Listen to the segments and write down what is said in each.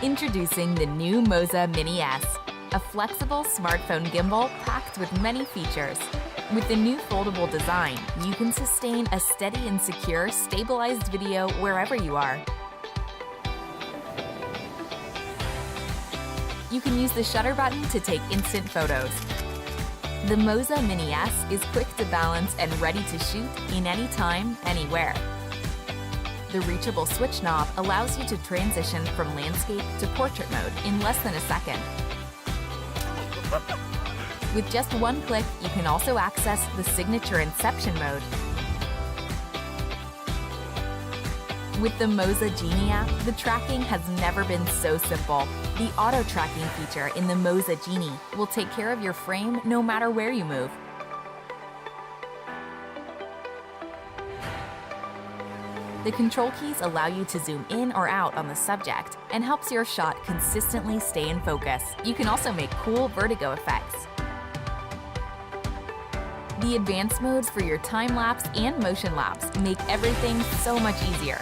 Introducing the new Moza Mini S, a flexible smartphone gimbal packed with many features. With the new foldable design, you can sustain a steady and secure, stabilized video wherever you are. You can use the shutter button to take instant photos. The Moza Mini S is quick to balance and ready to shoot in any time, anywhere. The reachable switch knob allows you to transition from landscape to portrait mode in less than a second. With just one click, you can also access the signature inception mode. With the Moza Genie app, the tracking has never been so simple. The auto tracking feature in the Moza Genie will take care of your frame no matter where you move. The control keys allow you to zoom in or out on the subject and helps your shot consistently stay in focus. You can also make cool vertigo effects. The advanced modes for your time-lapse and motion-lapse make everything so much easier.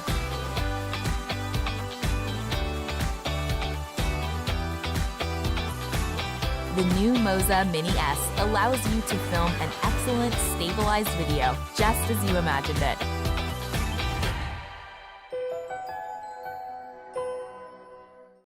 The new Moza Mini S allows you to film an excellent, stabilized video just as you imagined it.